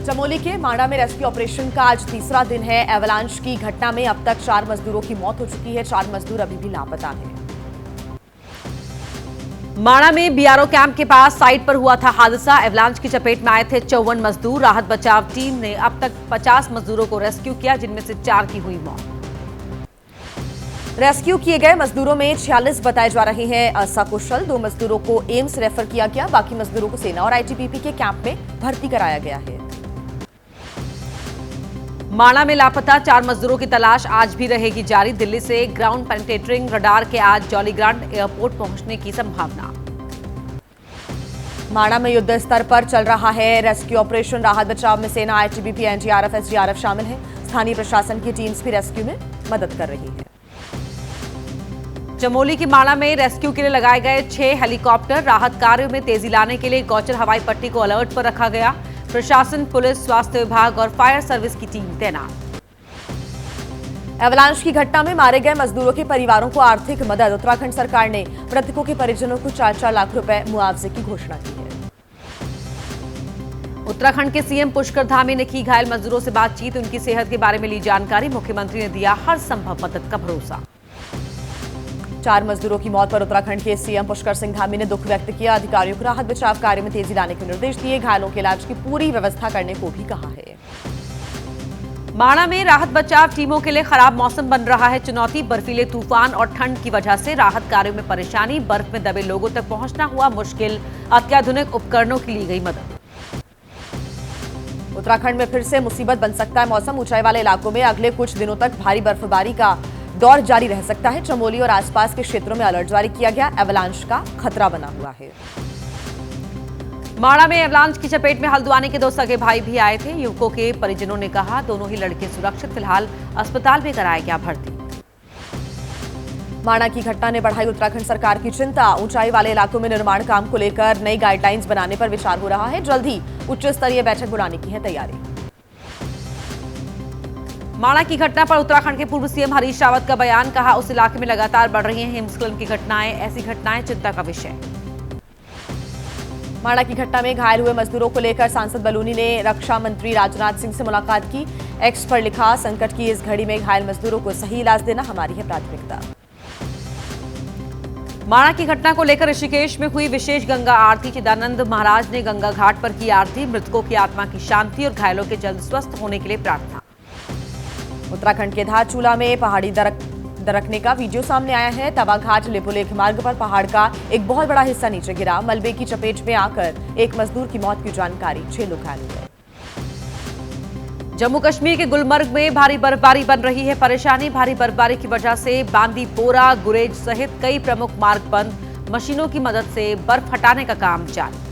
चमोली के माणा में rescue operation का आज तीसरा दिन है। एवलांच की घटना में अब तक 4 मजदूरों की मौत हो चुकी है। 4 मजदूर अभी भी लापता हैं। माणा में बीआरओ कैंप के पास साइट पर हुआ था हादसा। एवलांच की चपेट में आए थे 54 मजदूर। राहत बचाव टीम ने अब तक 50 मजदूरों को रेस्क्यू किया, जिनमें से 4 की हुई मौत। रेस्क्यू किए गए मजदूरों में 46 बताए जा रहे हैं असकुशल। 2 मजदूरों को एम्स रेफर किया गया। बाकी मजदूरों को सेना और आईटीबीपी के कैंप में भर्ती कराया गया है। माणा में लापता 4 मजदूरों की तलाश आज भी रहेगी जारी। दिल्ली से ग्राउंड पेनिट्रेटिंग रडार के आज जॉलीग्रांट एयरपोर्ट पहुंचने की संभावना। माणा में युद्ध स्तर पर चल रहा है रेस्क्यू ऑपरेशन। राहत बचाव में सेना, आईटीबीपी, एनडीआरएफ, एसडीआरएफ शामिल है। स्थानीय प्रशासन की टीम्स भी रेस्क्यू में मदद कर रही है। चमोली की माणा में रेस्क्यू के लिए लगाए गए 6 हेलीकॉप्टर। राहत कार्यों में तेजी लाने के लिए गौचर हवाई पट्टी को अलर्ट पर रखा गया। प्रशासन, पुलिस, स्वास्थ्य विभाग और फायर सर्विस की टीम तैनात। एवलांच की घटना में मारे गए मजदूरों के परिवारों को आर्थिक मदद। उत्तराखंड सरकार ने मृतकों के परिजनों को 4-4 लाख रुपए मुआवजे की घोषणा की है। उत्तराखंड के सीएम पुष्कर धामी ने की घायल मजदूरों से बातचीत। उनकी सेहत के बारे में ली जानकारी। मुख्यमंत्री ने दिया हर संभव मदद का भरोसा। 4 मजदूरों की मौत पर उत्तराखंड के सीएम पुष्कर सिंह धामी ने दुख व्यक्त किया। अधिकारियों को राहत बचाव कार्य में तेजी लाने के निर्देश दिए। घायलों के इलाज की पूरी व्यवस्था करने को भी कहा है। माणा में राहत बचाव टीमों के लिए खराब मौसम बन रहा है चुनौती। बर्फीले तूफान और ठंड की वजह से राहत कार्यों में परेशानी। बर्फ में दबे लोगों तक पहुंचना हुआ मुश्किल। अत्याधुनिक उपकरणों की ली गई मदद। उत्तराखंड में फिर से मुसीबत बन सकता है मौसम। ऊंचाई वाले इलाकों में अगले कुछ दिनों तक भारी बर्फबारी का दौर जारी रह सकता है। चमोली और आसपास के क्षेत्रों में अलर्ट जारी किया गया। एवलांच का खतरा बना हुआ है। माणा में एवलांच की चपेट में हल्द्वानी के 2 सगे भाई भी आए थे। युवकों के परिजनों ने कहा दोनों ही लड़के सुरक्षित, फिलहाल अस्पताल में कराया गया भर्ती। माणा की घटना ने बढ़ाई उत्तराखंड सरकार की चिंता। ऊंचाई वाले इलाकों में निर्माण काम को लेकर नई गाइडलाइंस बनाने पर विचार हो रहा है। जल्द ही उच्च स्तरीय बैठक बुलाने की है तैयारी। माणा की घटना पर उत्तराखंड के पूर्व सीएम हरीश रावत का बयान। कहा उस इलाके में लगातार बढ़ रही हैं हिमस्खलन की घटनाएं। ऐसी घटनाएं चिंता का विषय। माणा की घटना में घायल हुए मजदूरों को लेकर सांसद बलूनी ने रक्षा मंत्री राजनाथ सिंह से मुलाकात की। एक्स पर लिखा, संकट की इस घड़ी में घायल मजदूरों को सही इलाज देना हमारी है प्राथमिकता। माणा की घटना को लेकर ऋषिकेश में हुई विशेष गंगा आरती। चिदानंद महाराज ने गंगा घाट पर की आरती। मृतकों की आत्मा की शांति और घायलों के जल्द स्वस्थ होने के लिए प्रार्थना। उत्तराखंड के धारचूला में पहाड़ी दरकने का वीडियो सामने आया है। तवाघाट लिपुलेख मार्ग पर पहाड़ का एक बहुत बड़ा हिस्सा नीचे गिरा। मलबे की चपेट में आकर एक मजदूर की मौत की जानकारी। 6 लोग घायल हुए। जम्मू कश्मीर के गुलमर्ग में भारी बर्फबारी बन रही है परेशानी। भारी बर्फबारी की वजह से बांदीपोरा, गुरेज सहित कई प्रमुख मार्ग बंद। मशीनों की मदद से बर्फ हटाने का काम जारी।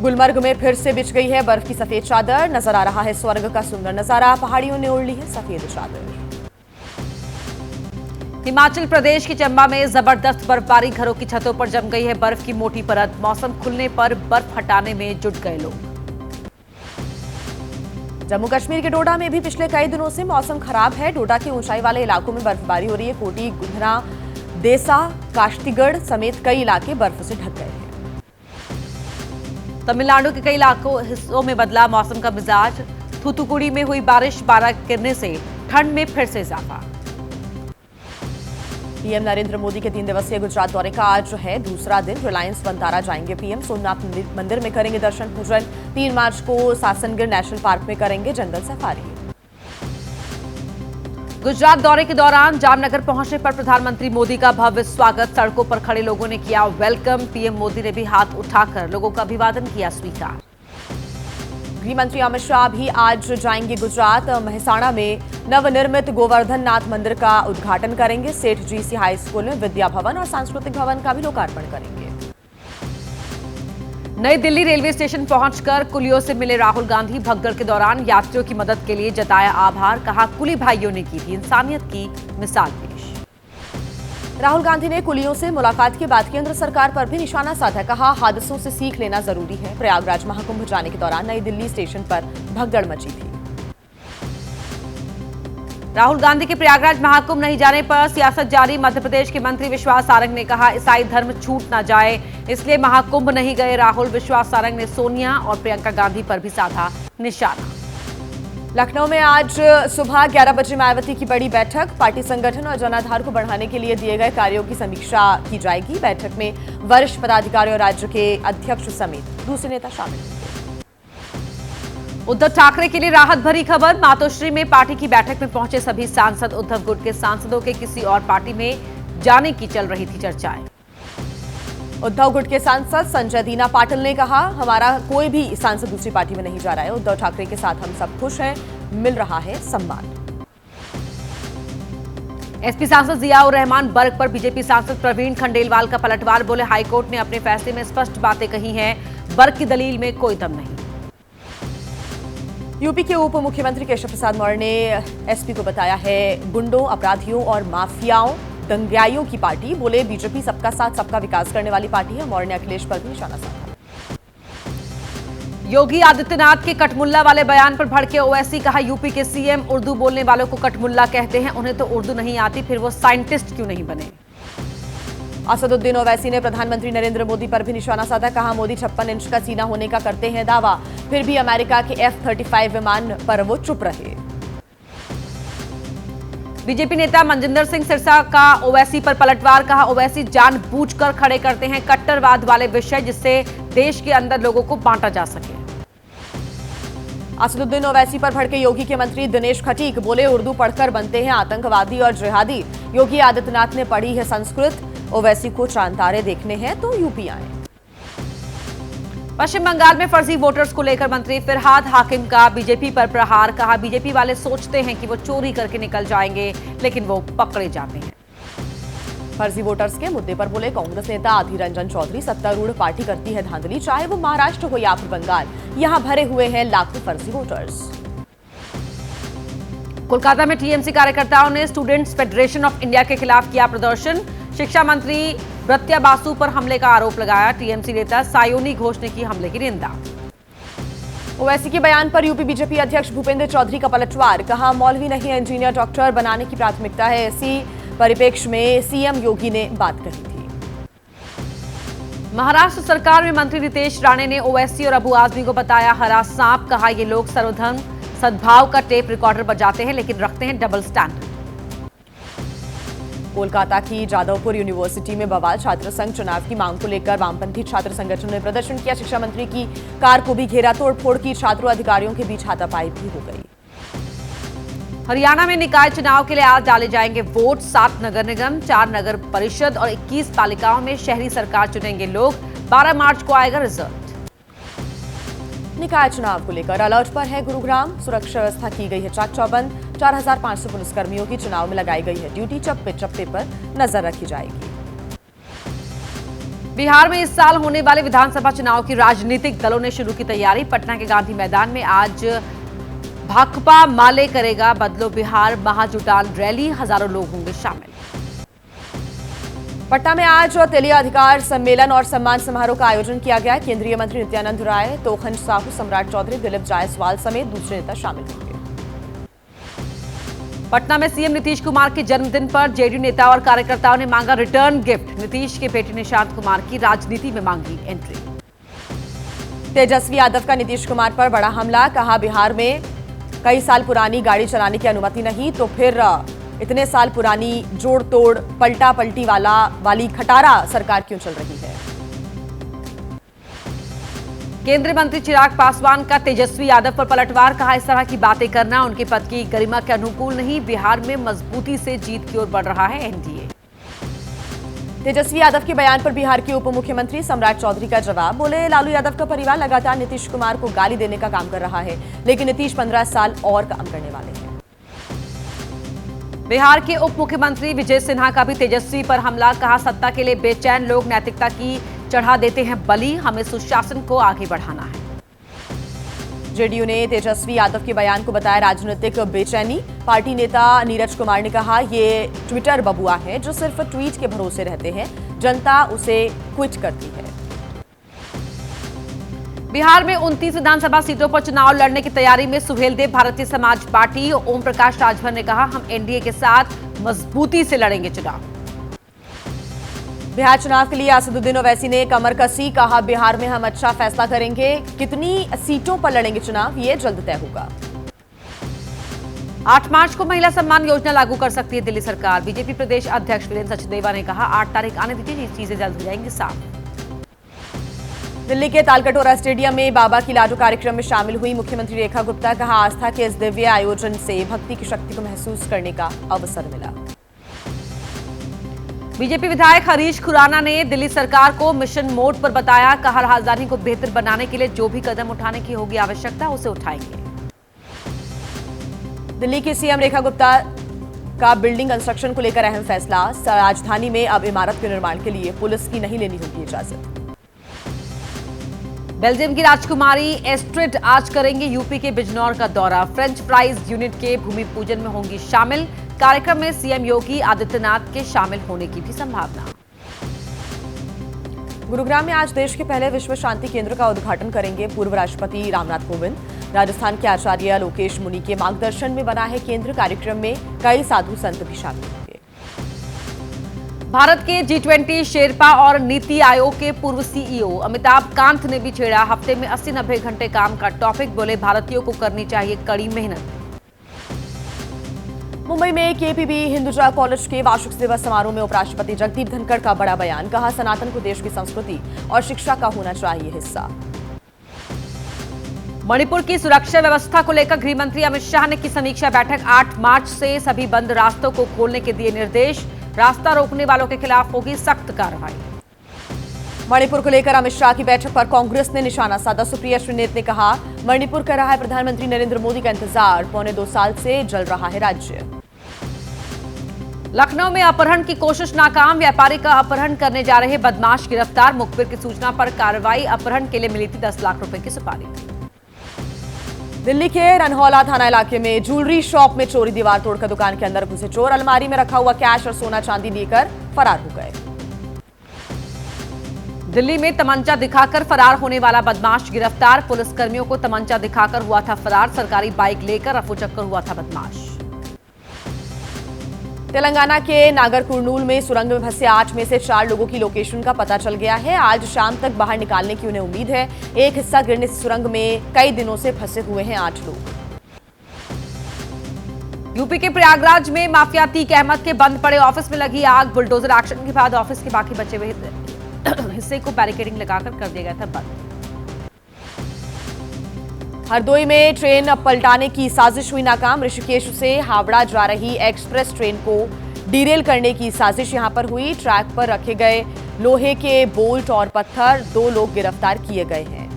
गुलमर्ग में फिर से बिछ गई है बर्फ की सफेद चादर। नजर आ रहा है स्वर्ग का सुंदर नजारा। पहाड़ियों ने ओढ़ ली है सफेद चादर। हिमाचल प्रदेश की चंबा में जबरदस्त बर्फबारी। घरों की छतों पर जम गई है बर्फ की मोटी परत। मौसम खुलने पर बर्फ हटाने में जुट गए लोग। जम्मू कश्मीर के डोडा में भी पिछले कई दिनों से मौसम खराब है। डोडा के ऊंचाई वाले इलाकों में बर्फबारी हो रही है। कोटी, गुंधरा, देसा, काश्तीगढ़ समेत कई इलाके बर्फ से ढक गए हैं। तमिलनाडु के कई हिस्सों में बदला मौसम का मिजाज। थूथुकुड़ी में हुई बारिश, पारा गिरने से ठंड में फिर से इजाफा। पीएम नरेंद्र मोदी के 3 दिवसीय गुजरात दौरे का आज है दूसरा दिन। रिलायंस वनतारा जाएंगे पीएम। सोमनाथ मंदिर में करेंगे दर्शन पूजन। 3 मार्च को सासनगिर नेशनल पार्क में करेंगे जंगल सफारी। गुजरात दौरे के दौरान जामनगर पहुंचने पर प्रधानमंत्री मोदी का भव्य स्वागत। सड़कों पर खड़े लोगों ने किया वेलकम। पीएम मोदी ने भी हाथ उठाकर लोगों का अभिवादन किया स्वीकार। गृह मंत्री अमित शाह भी आज जाएंगे गुजरात। मेहसाणा में नवनिर्मित गोवर्धन नाथ मंदिर का उद्घाटन करेंगे। सेठ जीसी हाई स्कूल में विद्या भवन और सांस्कृतिक भवन का भी लोकार्पण करेंगे। नई दिल्ली रेलवे स्टेशन पहुंचकर कुलियों से मिले राहुल गांधी। भगदड़ के दौरान यात्रियों की मदद के लिए जताया आभार। कहा कुली भाइयों ने की थी इंसानियत की मिसाल पेश। राहुल गांधी ने कुलियों से मुलाकात के बाद केंद्र सरकार पर भी निशाना साधा। कहा हादसों से सीख लेना जरूरी है। प्रयागराज महाकुंभ जाने के दौरान नई दिल्ली स्टेशन पर भगदड़ मची थी। राहुल गांधी के प्रयागराज महाकुंभ नहीं जाने पर सियासत जारी। मध्य प्रदेश के मंत्री विश्वास सारंग ने कहा, ईसाई धर्म छूट ना जाए इसलिए महाकुंभ नहीं गए राहुल। विश्वास सारंग ने सोनिया और प्रियंका गांधी पर भी साधा निशाना। लखनऊ में आज सुबह 11 बजे मायावती की बड़ी बैठक। पार्टी संगठन और जनाधार को बढ़ाने के लिए दिए गए कार्यों की समीक्षा की जाएगी। बैठक में वरिष्ठ पदाधिकारी और राज्य के अध्यक्ष समेत दूसरे नेता शामिल होंगे। उद्धव ठाकरे के लिए राहत भरी खबर। मातोश्री में पार्टी की बैठक में पहुंचे सभी सांसद। उद्धव गुट के सांसदों के किसी और पार्टी में जाने की चल रही थी चर्चाएं। उद्धव गुट के सांसद संजय दीना पाटिल ने कहा, हमारा कोई भी सांसद दूसरी पार्टी में नहीं जा रहा है। उद्धव ठाकरे के साथ हम सब खुश हैं, मिल रहा है सम्मान। एसपी सांसद जियाउर रहमान बर्ग पर बीजेपी सांसद प्रवीण खंडेलवाल का पलटवार। बोले, हाईकोर्ट ने अपने फैसले में स्पष्ट बातें कही हैं, बर्ग की दलील में कोई दम नहीं। यूपी के उप मुख्यमंत्री केशव प्रसाद मौर्य ने एसपी को बताया है गुंडों, अपराधियों और माफियाओं, दंगाइयों की पार्टी। बोले, बीजेपी सबका साथ सबका विकास करने वाली पार्टी है। मौर्य ने अखिलेश पर भी निशाना साधा। योगी आदित्यनाथ के कटमुल्ला वाले बयान पर भड़के ओवैसी। कहा, यूपी के सीएम उर्दू बोलने वालों को कटमुल्ला कहते हैं, उन्हें तो उर्दू नहीं आती, फिर वो साइंटिस्ट क्यों नहीं बने। असदुद्दीन ओवैसी ने प्रधानमंत्री नरेंद्र मोदी पर भी निशाना साधा। कहा, मोदी 56 इंच का सीना होने का करते हैं दावा, फिर भी अमेरिका के F-35 विमान पर वो चुप रहे। बीजेपी नेता मनजिंदर सिंह सिरसा का ओवैसी पर पलटवार। कहा, ओवैसी जानबूझकर खड़े करते हैं कट्टरवाद वाले विषय, जिससे देश के अंदर लोगों को बांटा जा सके। असदुद्दीन ओवैसी पर भड़के योगी के मंत्री दिनेश खटीक। बोले, उर्दू पढ़कर बनते हैं आतंकवादी और जिहादी। योगी आदित्यनाथ ने पढ़ी है संस्कृत। ओवैसी को चांद तारे देखने हैं तो यूपी आए। पश्चिम बंगाल में फर्जी वोटर्स को लेकर मंत्री फिरहाद हाकिम का बीजेपी पर प्रहार। कहा, बीजेपी वाले सोचते हैं कि वो चोरी करके निकल जाएंगे, लेकिन वो पकड़े जाते हैं। फर्जी वोटर्स के मुद्दे पर बोले कांग्रेस नेता अधीर रंजन चौधरी, सत्तारूढ़ पार्टी करती है धांधली, चाहे वो महाराष्ट्र हो या फिर बंगाल, यहां भरे हुए हैं लाखों फर्जी वोटर्स। कोलकाता में टीएमसी कार्यकर्ताओं ने स्टूडेंट्स फेडरेशन ऑफ इंडिया के खिलाफ किया प्रदर्शन। शिक्षा मंत्री ब्रत्या बासु पर हमले का आरोप लगाया। टीएमसी नेता सायोनी घोष ने की हमले की निंदा। ओवैसी के बयान पर यूपी बीजेपी अध्यक्ष भूपेंद्र चौधरी का पलटवार। कहा, मौलवी नहीं इंजीनियर डॉक्टर बनाने की प्राथमिकता है। इसी परिप्रेक्ष्य में सीएम योगी ने बात कही थी। महाराष्ट्र सरकार में मंत्री रितेश राणे ने ओवैसी और अबू आजमी को बताया हरा सांप। कहा, ये लोग सर्वधर्म सद्भाव का टेप रिकॉर्डर बजाते हैं, लेकिन रखते हैं डबल स्टैंडर्ड। कोलकाता की जादवपुर यूनिवर्सिटी में बवाल। छात्र संघ चुनाव की मांग को लेकर वामपंथी छात्र संगठन ने प्रदर्शन किया। शिक्षा मंत्री की कार को भी घेरा, तोड़फोड़ की। छात्रों अधिकारियों के बीच हाथापाई भी हो गई। हरियाणा में निकाय चुनाव के लिए आज डाले जाएंगे वोट। 7 नगर निगम, 4 नगर परिषद और 21 पालिकाओं में शहरी सरकार चुनेंगे लोग। 12 मार्च को आएगा रिजल्ट। निकाय चुनाव को लेकर अलर्ट पर है गुरुग्राम। सुरक्षा व्यवस्था की गई है चाक चौबंद। 4500 पुलिसकर्मियों की चुनाव में लगाई गई है ड्यूटी। चप्पे चप्पे पर नजर रखी जाएगी। बिहार में इस साल होने वाले विधानसभा चुनाव की राजनीतिक दलों ने शुरू की तैयारी। पटना के गांधी मैदान में आज भाकपा माले करेगा बदलो बिहार महाजुटान रैली। हजारों लोग होंगे शामिल। पटना में आज तेली अधिकार सम्मेलन और सम्मान समारोह का आयोजन किया गया। केंद्रीय मंत्री नित्यानंद राय, तोखन साहू, सम्राट चौधरी, दिलीप जायसवाल समेत दूसरे नेता शामिल होंगे। पटना में सीएम नीतीश कुमार के जन्मदिन पर जेडीयू नेता और कार्यकर्ताओं ने मांगा रिटर्न गिफ्ट। नीतीश के बेटे निशांत कुमार की राजनीति में मांगी एंट्री। तेजस्वी यादव का नीतीश कुमार पर बड़ा हमला। कहा, बिहार में कई साल पुरानी गाड़ी चलाने की अनुमति नहीं, तो फिर इतने साल पुरानी जोड़ तोड़ पलटा पलटी वाली खटारा सरकार क्यों चल रही है। केंद्रीय मंत्री चिराग पासवान का तेजस्वी यादव पर पलटवार। कहा, इस तरह की बातें करना उनके पद की गरिमा के अनुकूल नहीं। बिहार में मजबूती से जीत की ओर बढ़ रहा है एनडीए। तेजस्वी यादव के बयान पर बिहार के उप मुख्यमंत्री सम्राट चौधरी का जवाब। बोले, लालू यादव का परिवार लगातार नीतीश कुमार को गाली देने का काम कर रहा है, लेकिन नीतीश 15 साल और काम करने वाले हैं। बिहार के उप मुख्यमंत्री विजय सिन्हा का भी तेजस्वी पर हमला। कहा, सत्ता के लिए बेचैन लोग नैतिकता की चढ़ा देते हैं बलि। हमें सुशासन को आगे बढ़ाना है। जेडीयू ने तेजस्वी यादव के बयान को बताया राजनीतिक बेचैनी। पार्टी नेता नीरज कुमार ने कहा, ये ट्विटर बबुआ है जो सिर्फ ट्वीट के भरोसे रहते हैं, जनता उसे क्विट करती है। बिहार में 29 विधानसभा सीटों पर चुनाव लड़ने की तैयारी में सुहेलदेव भारतीय समाज पार्टी। ओम प्रकाश राजभर ने कहा, हम एनडीए के साथ मजबूती से लड़ेंगे चुनाव। बिहार चुनाव के लिए असदुद्दीन ओवैसी ने कमर कसी, कहा बिहार में हम अच्छा फैसला करेंगे, कितनी सीटों पर लड़ेंगे चुनाव ये जल्द तय होगा। 8 मार्च को महिला सम्मान योजना लागू कर सकती है दिल्ली सरकार। बीजेपी प्रदेश अध्यक्ष वीरेंद्र सचदेवा ने कहा, 8 तारीख आने दीजिए, चीजें जल्द हो जाएंगी साफ। दिल्ली के तालकटोरा स्टेडियम में बाबा की लाडू कार्यक्रम में शामिल हुई मुख्यमंत्री रेखा गुप्ता। कहा, आस्था के इस दिव्य आयोजन से भक्ति की शक्ति को महसूस करने का अवसर मिला। बीजेपी विधायक हरीश खुराना ने दिल्ली सरकार को मिशन मोड पर बताया। कहा, राजधानी को बेहतर बनाने के लिए जो भी कदम उठाने की होगी आवश्यकता, उसे उठाएंगे। दिल्ली की सीएम रेखा गुप्ता का बिल्डिंग कंस्ट्रक्शन को लेकर अहम फैसला। राजधानी में अब इमारत के निर्माण के लिए पुलिस की नहीं लेनी होगी इजाजत। बेल्जियम की राजकुमारी एस्ट्रिड आज करेंगे यूपी के बिजनौर का दौरा। फ्रेंच फ्राइज यूनिट के भूमि पूजन में होंगी शामिल। कार्यक्रम में सीएम योगी आदित्यनाथ के शामिल होने की भी संभावना। गुरुग्राम में आज देश के पहले विश्व शांति केंद्र का उद्घाटन करेंगे पूर्व राष्ट्रपति रामनाथ कोविंद। राजस्थान के आचार्य लोकेश मुनि के मार्गदर्शन में बना है केंद्र। कार्यक्रम में कई साधु संत भी शामिल होंगे। भारत के G20 शेरपा और नीति आयोग के पूर्व सीईओ अमिताभ कांत ने भी छेड़ा हफ्ते में 80-90 घंटे काम का टॉपिक। बोले, भारतीयों को करनी चाहिए कड़ी मेहनत। मुंबई में केपीबी हिंदुजा कॉलेज के वार्षिक दिवस समारोह में उपराष्ट्रपति जगदीप धनखड़ का बड़ा बयान। कहा, सनातन को देश की संस्कृति और शिक्षा का होना चाहिए हिस्सा। मणिपुर की सुरक्षा व्यवस्था को लेकर गृह मंत्री अमित शाह ने की समीक्षा बैठक। 8 मार्च से सभी बंद रास्तों को खोलने के दिए निर्देश। रास्ता रोकने वालों के खिलाफ होगी सख्त कार्रवाई। मणिपुर को लेकर अमित शाह की बैठक पर कांग्रेस ने निशाना साधा। सुप्रिया श्रीनेत ने कहा, मणिपुर कर रहा है प्रधानमंत्री नरेंद्र मोदी का इंतजार। 1.25 साल से जल रहा है राज्य। लखनऊ में अपहरण की कोशिश नाकाम। व्यापारी का अपहरण करने जा रहे बदमाश गिरफ्तार। मुखबिर की सूचना पर कार्रवाई। अपहरण के लिए मिली थी 10 लाख रुपए की सुपारी। दिल्ली के रनहौला थाना इलाके में ज्वेलरी शॉप में चोरी। दीवार तोड़कर दुकान के अंदर घुसे चोर। अलमारी में रखा हुआ कैश और सोना चांदी लेकर फरार हो गए। दिल्ली में तमंचा दिखाकर फरार होने वाला बदमाश गिरफ्तार। पुलिसकर्मियों को तमंचा दिखाकर हुआ था फरार। सरकारी बाइक लेकर रफूचक्कर हुआ था बदमाश। तेलंगाना के नागरकुर्नूल में सुरंग में फंसे 8 में से 4 लोगों की लोकेशन का पता चल गया है। आज शाम तक बाहर निकालने की उन्हें उम्मीद है। एक हिस्सा गिरने से सुरंग में कई दिनों से फंसे हुए हैं 8 लोग। यूपी के प्रयागराज में माफिया अतीक अहमद के बंद पड़े ऑफिस में लगी आग। बुलडोजर एक्शन के बाद ऑफिस के बाकी बचे हुए हिस्से को बैरिकेडिंग लगाकर कर दिया गया था बंद। हरदोई में ट्रेन पलटाने की साजिश हुई नाकाम। ऋषिकेश से हावड़ा जा रही एक्सप्रेस ट्रेन को डीरेल करने की साजिश यहां पर हुई। ट्रैक पर रखे गए लोहे के बोल्ट और पत्थर। 2 लोग गिरफ्तार किए गए हैं।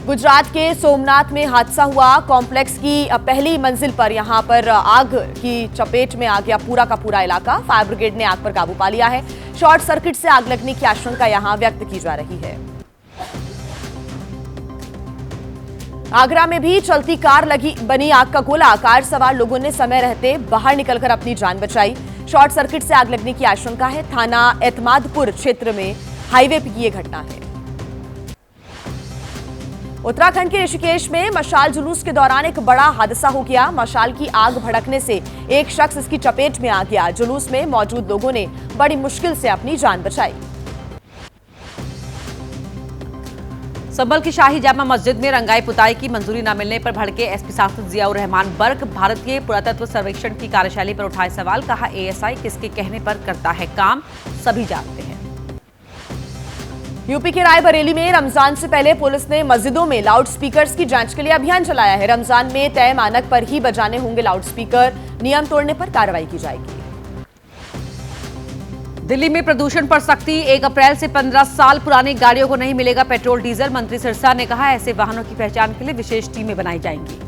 गुजरात के सोमनाथ में हादसा हुआ। कॉम्प्लेक्स की पहली मंजिल पर यहां पर आग की चपेट में आ गया पूरा का पूरा इलाका। फायर ब्रिगेड ने आग पर काबू पा लिया है। शॉर्ट सर्किट से आग लगने की आशंका यहां व्यक्त की जा रही है। आगरा में भी चलती कार लगी बनी आग का गोला। कार सवार लोगों ने समय रहते बाहर निकलकर अपनी जान बचाई। शॉर्ट सर्किट से आग लगने की आशंका है। थाना एतमादपुर क्षेत्र में हाईवे पर यह घटना है। उत्तराखंड के ऋषिकेश में मशाल जुलूस के दौरान एक बड़ा हादसा हो गया। मशाल की आग भड़कने से एक शख्स इसकी चपेट में आ गया। जुलूस में मौजूद लोगों ने बड़ी मुश्किल से अपनी जान बचाई। संभल की शाही जामा मस्जिद में रंगाई पुताई की मंजूरी न मिलने पर भड़के एसपी साफिद जियाउर रहमान बर्क। भारतीय पुरातत्व सर्वेक्षण की कार्यशैली पर उठाए सवाल। कहा, एएसआई किसके कहने पर करता है काम, सभी जानते हैं। यूपी के रायबरेली में रमजान से पहले पुलिस ने मस्जिदों में लाउड स्पीकर्स की जांच के लिए अभियान चलाया है। रमजान में तय मानक पर ही बजाने होंगे लाउड स्पीकर। नियम तोड़ने पर कार्रवाई की जाएगी। दिल्ली में प्रदूषण पर सख्ती। 1 अप्रैल से 15 साल पुरानी गाड़ियों को नहीं मिलेगा पेट्रोल डीजल। मंत्री सिरसा ने कहा, ऐसे वाहनों की पहचान के लिए विशेष टीमें बनाई जाएंगी।